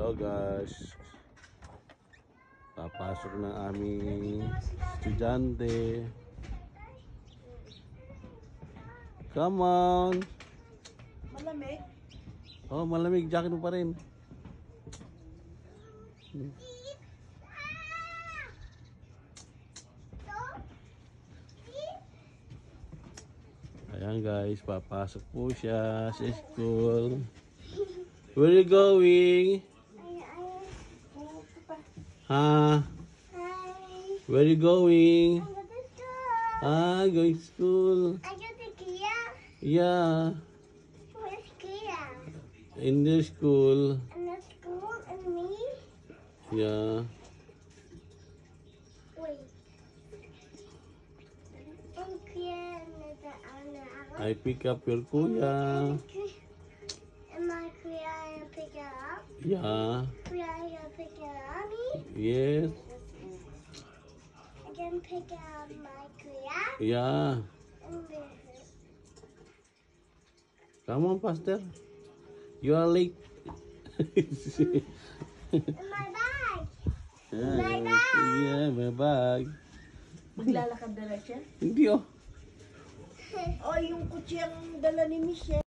Hello guys. Papasok ng aming estudyante. Come on. Malamig? Oh, malamig. Jacket mo pa rin. Ayan guys, papasok po siya sa school. Where are you going? Ha? Where are you going? Ah, going to school. Yeah. In the school. Yeah. I pick up your kuya. Am I kuya pick it up? Yeah. Kuya pick it up me? Yes. I can pick up my kuya. Yeah. And Come on, Pastor. You are late. my bag. Yeah, my bag. Maglalakad na siya? Hindi oh. Oh, yung kutsiyang dala ni Michelle.